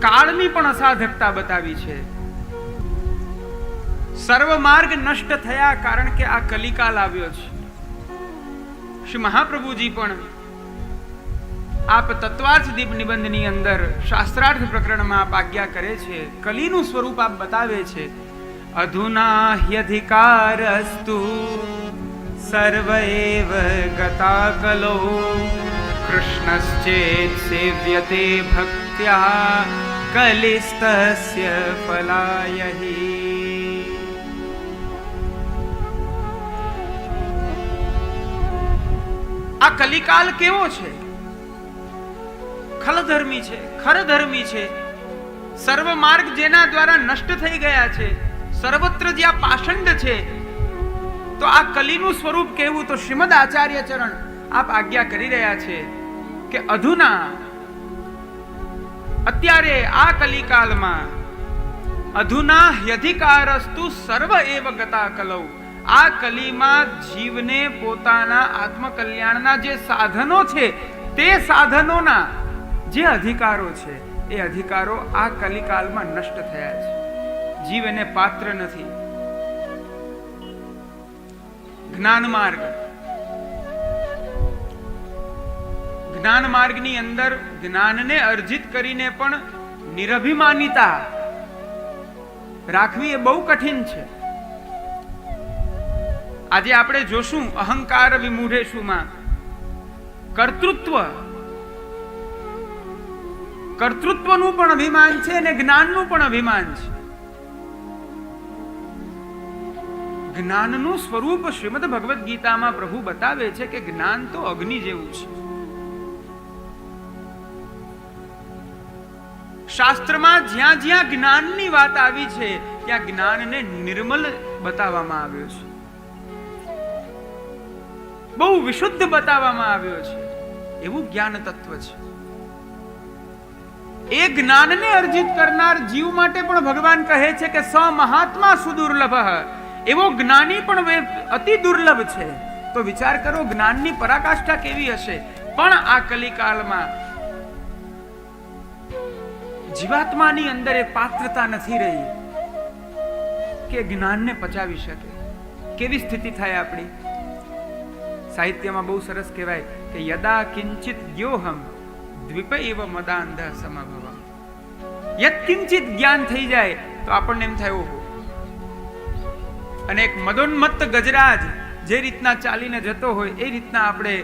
કાળની પણ અસાધકતા બતાવી છે. સર્વ માર્ગ નષ્ટ થયા કારણ કે આ કલિકાલ આવ્યો છે. શ્રી મહાપ્રભુજી પણ આપ તત્વાર્થ દીપ નિબંધની અંદર શાસ્ત્રાર્થ પ્રકરણમાં આપ આજ્ઞા કરે છે, કલીનું સ્વરૂપ આપ બતાવે છે. અધુના હ્યધિકારસ્તુ સર્વ એવ ગતા કલો કૃષ્ણશ્ચેત સેવ્યતે ભક્ત્યા કલિસ્તસ્ય ફલાયહિ. આ કલિકાલ કેવો છે? ખલધર્મી છે, ખરધર્મી છે. સર્વ માર્ગ જેના દ્વારા નષ્ટ થઈ ગયા છે, સર્વત્ર જ્યાં પાષંડ છે, તો આ કલીનું સ્વરૂપ કેવું? તો શ્રીમદ આચાર્ય ચરણ આપ આજ્ઞા કરી રહ્યા છે કે અધુના, અત્યારે આ કલિકાલમાં, અધુના હ્યધિકારસ્તુ સર્વ એવ ગતા કલૌ, આ કલીમાં જીવને પોતાના આત્મકલ્યાણના જે સાધનો છે, તે સાધનોના જે અધિકારો છે, એ અધિકારો આ કલિકાલમાં નષ્ટ થયા છે. જીવ એને પાત્ર નથી. જ્ઞાન માર્ગ, જ્ઞાન માર્ગની અંદર જ્ઞાનને અર્જિત કરીને પણ નિરભિમાનિતા રાખવી એ બહુ કઠિન છે. આજે આપણે જોશું અહંકાર વિમૂઢેશુમાં કર્તૃત્વનું પણ અભિમાન છે અને જ્ઞાનનું પણ અભિમાન છે. જ્ઞાનનું સ્વરૂપ શ્રીમદ ભગવદ્ ગીતામાં પ્રભુ બતાવે છે કે જ્ઞાન તો અગ્નિ જેવું છે. શાસ્ત્રમાં જ્યાં જ્યાં જ્ઞાનની વાત આવી છે, ત્યાં જ્ઞાનને નિર્મલ બતાવવામાં આવ્યો છે, બહુ વિશુદ્ધ બતાવવામાં આવ્યો છે. એવું જ્ઞાન તત્વ છે. એ જ્ઞાનને અર્જિત કરનાર જીવ માટે પણ ભગવાન કહે છે કે સ મહાત્મા સુદુર્લભ, એવો જ્ઞાની પણ અતિ દુર્લભ છે. તો વિચાર કરો જ્ઞાનની પરાકાષ્ઠા કેવી હશે. પણ આ કલિકાલમાં જીવાત્માની અંદર એ પાત્રતા નથી રહી કે જ્ઞાનને પચાવી શકે. કેવી સ્થિતિ થાય આપણી? સાહિત્યમાં બહુ સરસ કહેવાય કે યદા કિંચિત જ્ઞોહમ દ્વિપૈવ મદાંધ સમભવમ. યત કિંચિત જ્ઞાન થઈ જાય તો આપણને એમ થાય ઓહો. અને એક મદોન્મત્ત ગજરાજ જે રીતના ચાલીને જતો હોય એ રીતના આપણે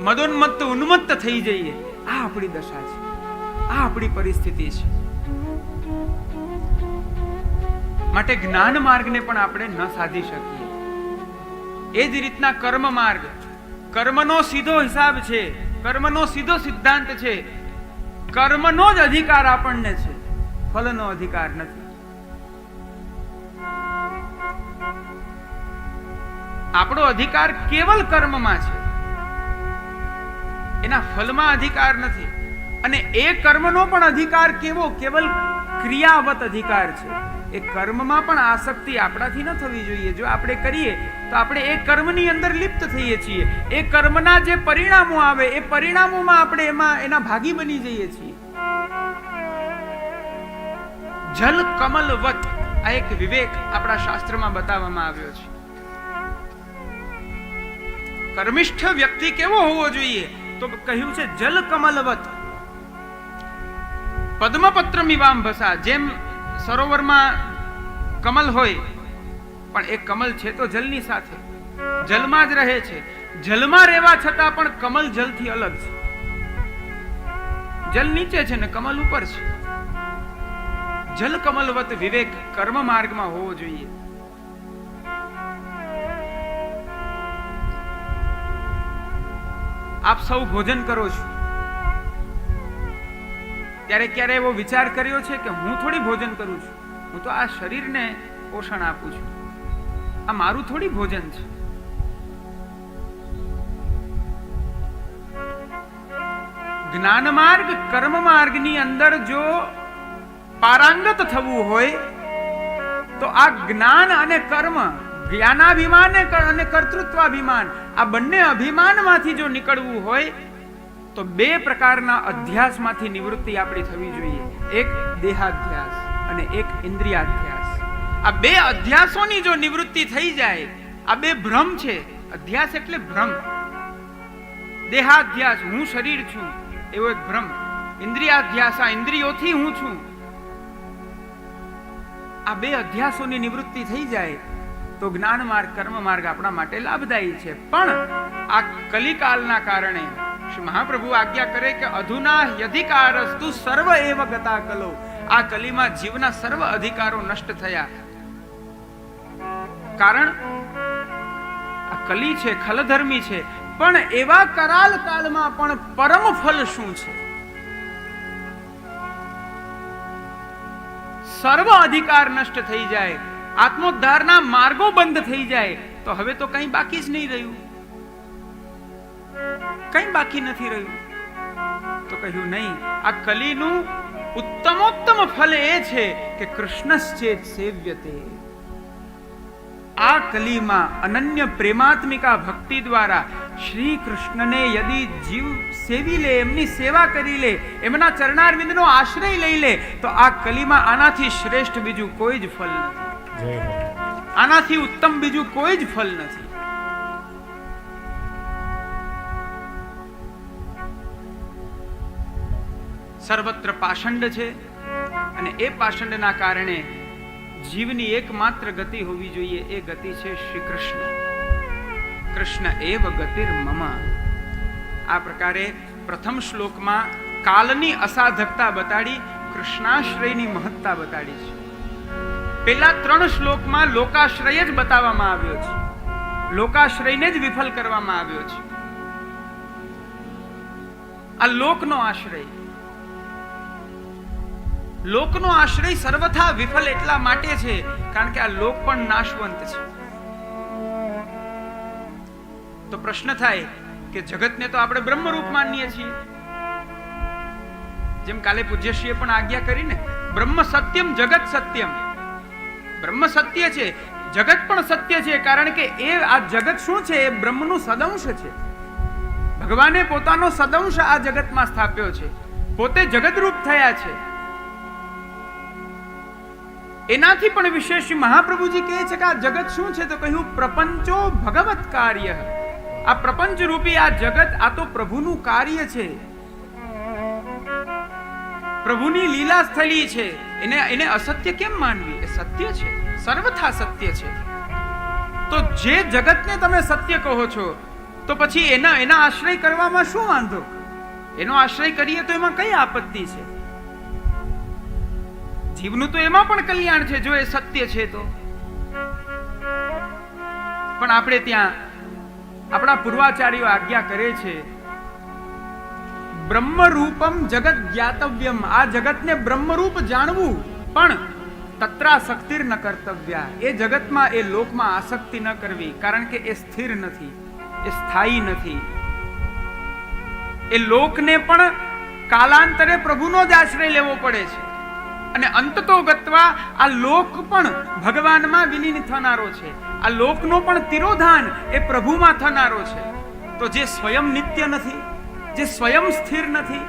મદોન્મત્ત ઉન્મત્ત થઈ જઈએ. આ આપણી દશા છે, આ આપણી પરિસ્થિતિ છે. માટે જ્ઞાન માર્ગને પણ આપણે ન સાધી શકીએ. એ જ રીતના કર્મ માર્ગ, કર્મનો સીધો હિસાબ છે, કર્મનો સીધો સિદ્ધાંત છે. કર્મનો જ અધિકાર આપણને છે, ફલનો અધિકાર નથી. આપણો અધિકાર કેવલ કર્મમાં છે, એના ફલમાં અધિકાર નથી. અને એ કર્મનો પણ અધિકાર કેવો? કેવલ ક્રિયાવત અધિકાર છે. એ કર્મમાં પણ આસક્તિ આપણાથી ન થવી જોઈએ. જો આપણે કરીએ તો આપણે એ કર્મની અંદર લિપ્ત થઈએ છીએ. એ કર્મના જે પરિણામો આવે એ પરિણામોમાં આપણે એના ભાગી બની જઈએ છીએ. જલ કમલવત, આ એક વિવેક આપણા શાસ્ત્રમાં બતાવવામાં આવ્યો છે. કર્મિષ્ઠ વ્યક્તિ કેવો હોવો જોઈએ? તો કહ્યું છે જલ કમલવત પદ્મપત્રમિવાંભસા. જેમ સરોવરમાં કમલ હોય, પણ એ કમલ છે તો જલની સાથે, જલમાં જ રહે છે. જલમાં રહેવા છતાં પણ કમલ જલથી અલગ છે. જલ નીચે છે ને કમલ ઉપર છે. જલ કમલવત વિવેક કર્મ માર્ગમાં હોવો જોઈએ. આપ સૌ ભોજન કરો છો ત્યારે ક્યારે એવો વિચાર કર્યો છે કે હું થોડી ભોજન કરું છું? હું તો આ શરીરને પોષણ આપું છું, આ મારું થોડી ભોજન છે. જ્ઞાન માર્ગ કર્મ માર્ગની અંદર જો પારંગત થવું હોય તો આ જ્ઞાન અને કર્મ, જ્ઞાનાભિમાન અને કર્તૃત્વાભિમાન, આ બંને અભિમાનમાંથી જો નીકળવું હોય તો બે પ્રકારના અધ્યાસમાંથી નિવૃત્તિ આપણી થવી જોઈએ. એક દેહાધ્યાસ અને એક ઇન્દ્રિયાધ્યાસ. આ બે અધ્યાસોની જો નિવૃત્તિ થઈ જાય, આ બે ભ્રમ છે. અધ્યાસ એટલે ભ્રમ. દેહાધ્યાસ, હું શરીર છું એવો એક ભ્રમ. ઇન્દ્રિયાધ્યાસ, આ ઇન્દ્રિયોથી હું છું. આ બે અધ્યાસોની નિવૃત્તિ થઈ જાય તો જ્ઞાન માર્ગ, કર્મ માર્ગ આપણા માટે લાભદાયી છે. પણ આ કલિકાલના કારણે શ્રી મહાપ્રભુ આજ્ઞા કરે કે અધુના યધિકારસ્તુ સર્વ એવ ગતા કલો. આ કલીમાં જીવના સર્વ અધિકારો નષ્ટ થયા. કારણ આ કલી છે, ખલધર્મી છે, પણ એવા કરાલ કાળમાં પણ પરમ ફલ શું છે? સર્વ અધિકાર નષ્ટ થઈ જાય, આત્મોદ્ધારના માર્ગો બંધ થઈ જાય, તો હવે તો કંઈ બાકી જ નહીં રહ્યું. કંઈ બાકી નથી રહ્યું. તો કહ્યું નહીં, આ કલીનું ઉત્તમોત્તમ ફલ એ છે કે કૃષ્ણશ્ચેત સેવ્યતે. આ કલીમાં અનન્ય પ્રેમાત્મિકા ભક્તિ દ્વારા શ્રી કૃષ્ણને યદિ જીવ સેવી લે, એમની સેવા કરી લે, એમના ચરણારવિંદનો આશ્રય લઈ લે, તો આ કલીમાં આનાથી શ્રેષ્ઠ બીજું કોઈ જ ફલ નથી. આનાથી ઉત્તમ બીજું કોઈ જ ફલ નથી. સર્વત્ર પાષંડ છે અને એ પાષંડના કારણે જીવની એકમાત્ર ગતિ હોવી જોઈએ, એ ગતિ છે શ્રી કૃષ્ણ. કૃષ્ણ એવ ગતિર મમ. આ પ્રકારે પ્રથમ શ્લોકમાં કાલની અસાધકતા બતાડી, કૃષ્ણાશ્રયની મહત્તા બતાડી છે. પેલા 3 શ્લોકમાં લોકાશ્રય જ બતાવવામાં આવ્યો છે. લોકાશ્રયને જ વિફલ કરવામાં આવ્યો છે. આ લોકનો આશ્રય, લોકનો આશ્રય સર્વથા વિફલ એટલા માટે છે કારણ કે આ લોક પણ નાશવંત છે. તો પ્રશ્ન થાય કે જગતને તો આપણે બ્રહ્મરૂપ માનીએ છીએ. જેમ કાલે પૂજ્યશ્રીએ પણ આજ્ઞા કરી ને, બ્રહ્મ સત્યમ જગત સત્યમ. બ્રહ્મ સત્ય છે, જગત પણ સત્ય છે, કારણ કે એ આ જગત શું છે? એ બ્રહ્મનું સદંશ છે. ભગવાને પોતાનો સદંશ આ જગતમાં સ્થાપ્યો છે, પોતે જગતરૂપ થયા છે. એનાથી પણ વિશેષ મહાપ્રભુજી કહે છે કે આ જગત શું છે? તો કહ્યું પ્રપંચો ભગવત કાર્ય. આ પ્રપંચ રૂપી આ જગત, આ તો પ્રભુનું કાર્ય છે, પ્રભુની લીલા સ્થળી છે. એને અસત્ય કેમ માનવી? એ સત્ય છે, સર્વથા સત્ય છે. તો જે જગતને તમે સત્ય કહો છો, તો પછી એના આશ્રય કરવામાં શું વાંધો? એનો આશ્રય કરીએ તો એમાં કઈ આપત્તિ છે? જીવનું તો એમાં પણ કલ્યાણ છે જો એ સત્ય છે તો. પણ આપણે ત્યાં આપણા પૂર્વાચાર્યો આજ્ઞા કરે છે, બ્રહ્મરૂપમ જગત જ્ઞાતવ્યમ. આ જગતને બ્રહ્મરૂપ જાણવું, પણ તત્રાસક્તિર ન કર્તવ્યા. એ જગતમાં, એ લોકમાં આસક્તિ ન કરવી, કારણ કે એ સ્થિર નથી, એ સ્થાયી નથી. એ લોકને પણ કાલાંતરે પ્રભુનો જ આશ્રય લેવો પડે છે. અને અંતતો ગત્વા આ લોક પણ ભગવાનમાં વિલીન થનારો છે. આ લોકનો પણ તિરોધાન એ પ્રભુમાં થનારો છે. તો જે સ્વયં નિત્ય નથી, જે સ્વયં સ્થિર નથી,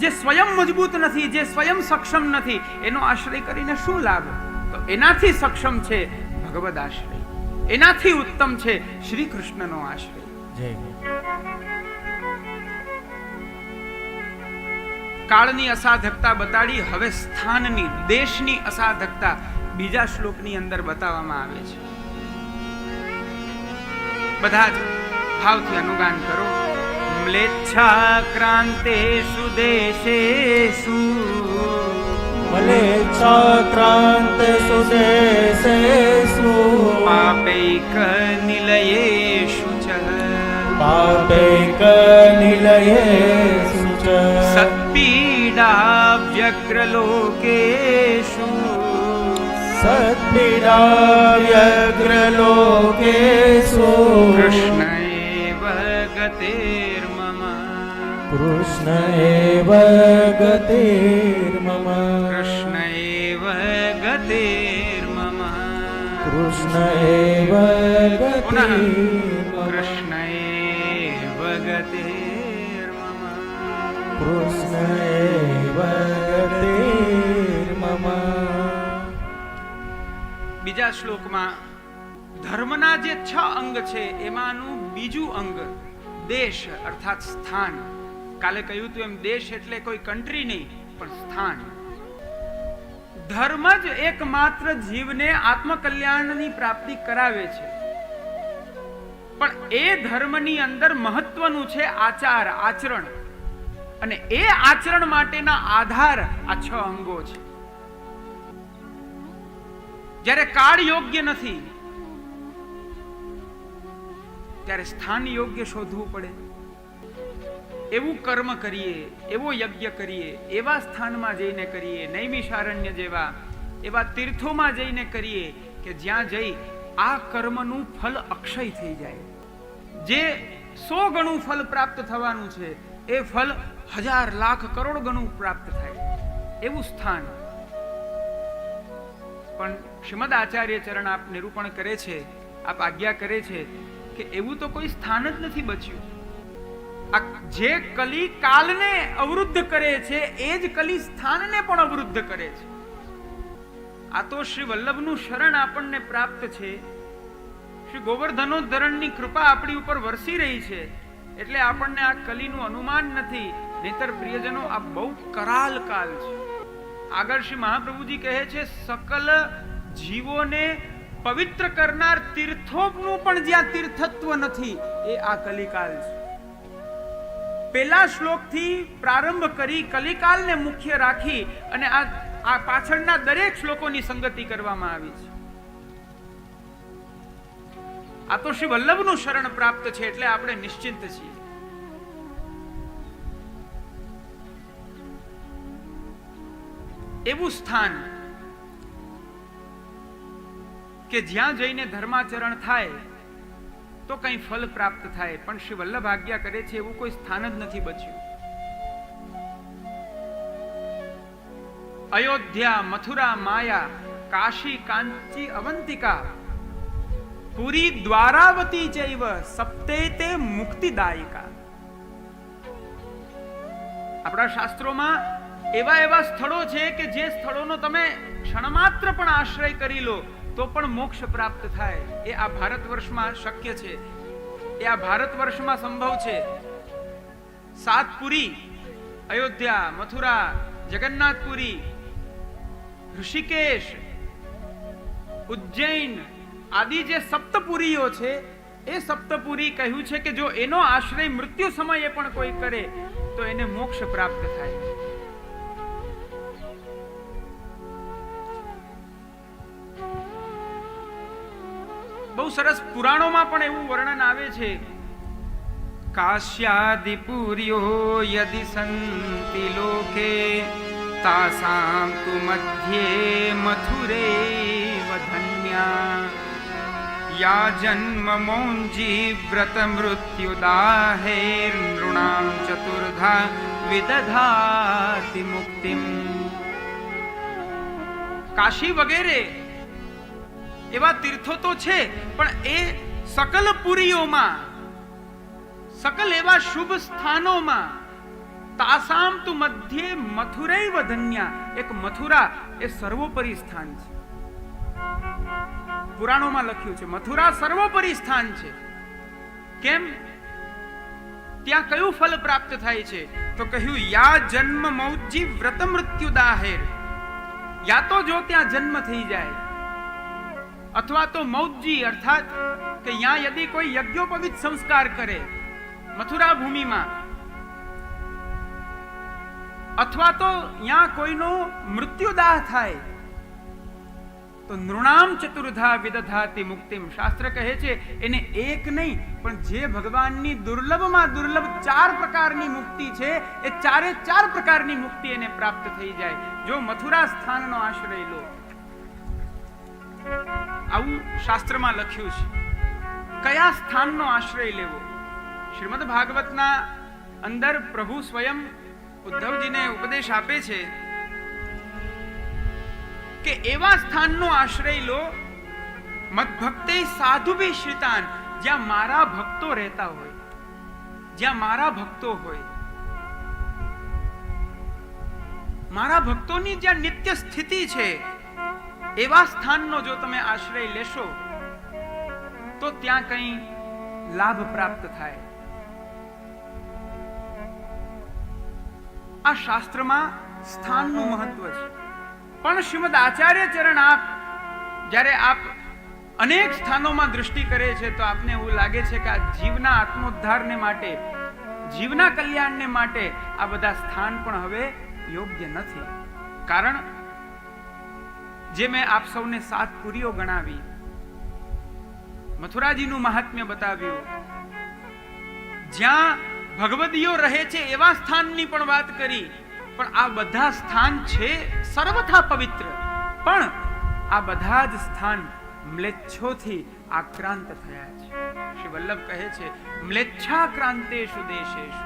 જે સ્વયં મજબૂત નથી, જે સ્વયં સક્ષમ નથી, એનો આશ્રય કરીને શું લાભ? તો એનાથી સક્ષમ છે ભગવદ આશ્રય, એનાથી ઉત્તમ છે શ્રી કૃષ્ણનો આશ્રય. કાળની અસાધકતા બતાડી, હવે સ્થાનની, દેશની અસાધકતા બીજા શ્લોકની અંદર બતાવવામાં આવે છે. બધા જ ભાવથી અનુગાન કરો. મ્લેચ્છા ક્રાંતેષુ દેશેષુ, મ્લેચ્છા ક્રાંતેષુ દેશેષુ, પાપૈક નિલયેષુ ચ, પાપૈક નિલયેષુ ચ, સત્પીડા વ્યગ્રલોકેષુ, સત્પીડા વ્યગ્રલોકેષુ, કૃષ્ણ એવ ગતિર્મમ, કૃષ્ણ એવ ગતિર્મમ, કૃષ્ણ એવ ગતિર્મમ, કૃષ્ણ એવ ગતિર્મમ, કૃષ્ણ એવ ગતિર્મમ. કૃષ્ણ એવ ગતિર્મમ. બીજા શ્લોકમાં ધર્મના જે 6 અંગ છે એમાંનું બીજું અંગ દેશ અર્થાત સ્થાન. કાલે કહ્યું હતું એમ દેશ એટલે કોઈ કન્ટ્રી નહીં પણ સ્થાન. ધર્મ જ એકમાત્ર જીવને આત્મકલ્યાણની પ્રાપ્તિ કરાવે છે, પણ એ ધર્મની અંદર મહત્વનું છે આચાર, આચરણ, અને એ આચરણ માટેના આધાર આ 6 અંગો છે. જ્યારે કાળ યોગ્ય નથી ત્યારે સ્થાન યોગ્ય શોધવું પડે. એવું કર્મ કરીએ, એવો યજ્ઞ કરીએ, એવા સ્થાનમાં જઈને કરીએ, નૈમિષારણ્ય જેવા એવા તીર્થોમાં જઈને કરીએ કે જ્યાં જઈ આ કર્મનું ફલ અક્ષય થઈ જાય. જે 100 ગણું ફલ પ્રાપ્ત થવાનું છે એ ફલ 1000 લાખ કરોડ ગણું પ્રાપ્ત થાય, એવું સ્થાન. પણ શ્રીમદ આચાર્ય ચરણ આપ નિરૂપણ કરે છે, આપ આજ્ઞા કરે છે કે એવું તો કોઈ સ્થાન જ નથી બચ્યું. આ જે કલી કાલને અવરુદ્ધ કરે છે એ જ કલી સ્થાનને પણ અવરુદ્ધ કરે છે. આ તો શ્રી વલ્લભનું શરણ આપણને પ્રાપ્ત છે. શ્રી ગોવર્ધનોદ્ધરણની કૃપા આપણી ઉપર વરસી રહી છે એટલે આપણને આ કલીનું અનુમાન નથી. નહીતર પ્રિયજનો આ બહુ કરાલ કાલ છે. આગળ શ્રી મહાપ્રભુજી કહે છે સકલ જીવોને પવિત્ર કરનાર તીર્થોનું પણ જ્યાં તીર્થત્વ નથી એ આ કલિકાલ છે. પહેલા શ્લોકથી પ્રારંભ કરી કલિકાલને મુખ્ય રાખી અને આ પાછળના દરેક શ્લોકોની સંગતિ કરવામાં આવી છે. આ તો શ્રી વલ્લભનું શરણ પ્રાપ્ત છે એટલે આપણે નિશ્ચિંત છીએ. એવું સ્થાન કે જ્યાં જઈને ધર્માચરણ થાય તો કઈ ફલ પ્રાપ્ત થાય, પણ શ્રી વલ્લભ આજ્ઞા કરે છે એવું કોઈ સ્થાન જ નથી બચ્યું. અયોધ્યા, મથુરા, માયા, કાશી, કાંચી, અવંતિકા, પુરી, દ્વારાવતી ચૈવ સપ્તેતે મુક્તિદાયિકા. આપણા શાસ્ત્રોમાં એવા સ્થળો છે કે જે સ્થળોનો તમે ક્ષણમાત્ર પણ આશ્રય કરી લો તો પણ મોક્ષ પ્રાપ્ત થાય. એ આ ભારત વર્ષમાં શક્ય છે, એ આ ભારત વર્ષમાં સંભવ છે. સાતપુરી, અયોધ્યા, મથુરા, જગન્નાથપુરી, ઋષિકેશ, ઉજ્જૈન આદિ જે સપ્તપુરીઓ છે એ સપ્તપુરી કહ્યું છે કે જો એનો આશ્રય મૃત્યુ સમયે પણ કોઈ કરે તો એને મોક્ષ પ્રાપ્ત થાય. બહુ સરસ પુરાણોમાં પણ એવું વર્ણન આવે છે. કાશ્યાદિપુર્યો યદિ સંતિ લોકે તાસામ તુ મધ્યે મથુરે વધન્યા યા જન્મ મોંજી વ્રત મૃત્યુદાહેર નૃણામ ચતુર્ધા વિદધાતિ મુક્તિમ. કાશી વગેરે એવા તીર્થો તો છે પણ એ સકલ પુરીઓમાં, સકલ એવા શુભ સ્થાનોમાં તાસામ તુ મધ્યે મથુરૈવ ધન્યા. એક મથુરા એ સર્વોપરી સ્થાન છે. પુરાણોમાં લખ્યું છે મથુરા સર્વોપરી સ્થાન છે. કેમ? ત્યાં કયું ફલ પ્રાપ્ત થાય છે? તો કહ્યું યા જન્મ મૌજી વ્રત મૃત્યુ દાહેર. યા તો જો ત્યાં જન્મ થઈ જાય અથવા તો મૌજી અર્થાત કે ત્યાં યદિ કોઈ યજ્ઞોપવિત સંસ્કાર કરે મથુરા ભૂમિમાં, અથવા તો ત્યાં કોઈનો મૃત્યુદાહ થાય તો નૃણામ ચતુર્ધા વિદધાતિ મુક્તિમ. શાસ્ત્ર કહે છે એને એક નહીં પણ જે ભગવાનની દુર્લભમાં દુર્લભ 4 પ્રકારની મુક્તિ છે એ 4 પ્રકારની મુક્તિ એને પ્રાપ્ત થઈ જાય જો મથુરા સ્થાનનો આશ્રય લો. આવું શાસ્ત્રમાં લખ્યું છે. કયા સ્થાનનો આશ્રય લેવો? શ્રીમદ ભાગવતના અંદર પ્રભુ સ્વયં ઉદ્ધવજીને ઉપદેશ આપે છે કે એવા સ્થાનનો આશ્રય લો મદ્ભક્તે સાધુભી શ્રિતાન, જ્યાં મારા ભક્તો રહેતા હોય, જ્યાં મારા ભક્તો હોય. મારા ભક્તોની જ્યાં નિત્ય સ્થિતિ છે એવા સ્થાનનો જો તમે આશ્રય લેશો તો ત્યાં કંઈ લાભ પ્રાપ્ત થાય. આ શાસ્ત્રમાં સ્થાનનું મહત્વ છે. પણ શ્રીમદ આચાર્ય ચરણ જ્યારે આપ અનેક સ્થાનોમાં દૃષ્ટિ કરે છે તો આપને એવું લાગે છે કે આ જીવના આત્મોદ્ધારને માટે, જીવના કલ્યાણને માટે આ બધા સ્થાન પણ હવે યોગ્ય નથી. કારણ જે મેં આપ સૌને 7 પુરીઓ ગણાવી, મથુરાજીનું મહાત્મ્ય બતાવ્યું, જ્યાં ભગવદીઓ રહે છે એવા સ્થાનની પણ વાત કરી, પણ આ બધા સ્થાન છે સર્વથા પવિત્ર, પણ આ બધા જ સ્થાન મ્લેચ્છોથી આક્રાંત થયા છે. શ્રી વલ્લભ કહે છે મ્લેચ્છાક્રાંતેષુ દેશેષુ.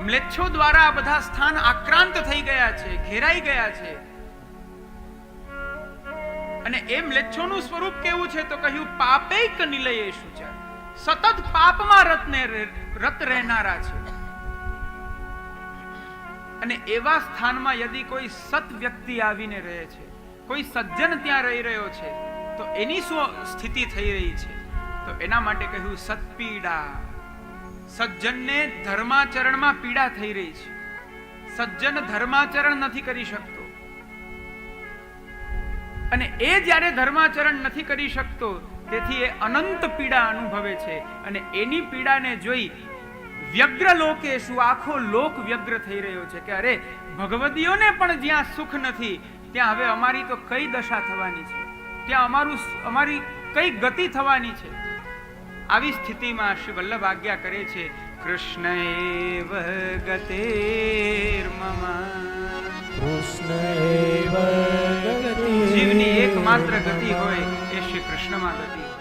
મ્લેચ્છો દ્વારા આ બધા સ્થાન આક્રાંત થઈ ગયા છે, ઘેરાઈ ગયા છે. અને એ મ્લેચ્છોનું સ્વરૂપ કેવું છે તો કહ્યું પાપૈક નિલયેષુ છે. સતત પાપમાં રત રહેનારા છે. અને એવા સ્થાનમાં યદિ કોઈ સત વ્યક્તિ આવીને રહે છે, કોઈ સજ્જન ત્યાં રહી રહ્યો છે, તો એની શું સ્થિતિ થઈ રહી છે? તો એના માટે કહ્યું સત્પીડા. સજ્જનને ધર્માચરણમાં પીડા થઈ રહી છે. સજ્જન ધર્માચરણ નથી કરી શકતો, અને એ જ્યારે ધર્માચરણ નથી કરી શકતો તેથી એ અનંત પીડા અનુભવે છે. અને એની પીડાને જોઈ વ્યગ્ર લોકેશુ, આખો લોક વ્યગ્ર થઈ રહ્યો છે કે અરે ભગવદીઓને પણ જ્યાં સુખ નથી ત્યાં હવે અમારી તો કઈ દશા થવાની છે, ત્યાં અમારી કઈ ગતિ થવાની છે. આવી સ્થિતિમાં શ્રી વલ્લભ આજ્ઞા કરે છે કૃષ્ણ એવ ગતિર્મમ. કૃષ્ણ એવ ગતિર્મમ. જીવની એકમાત્ર ગતિ હોય એ શ્રી કૃષ્ણમાં ગતિ હોય.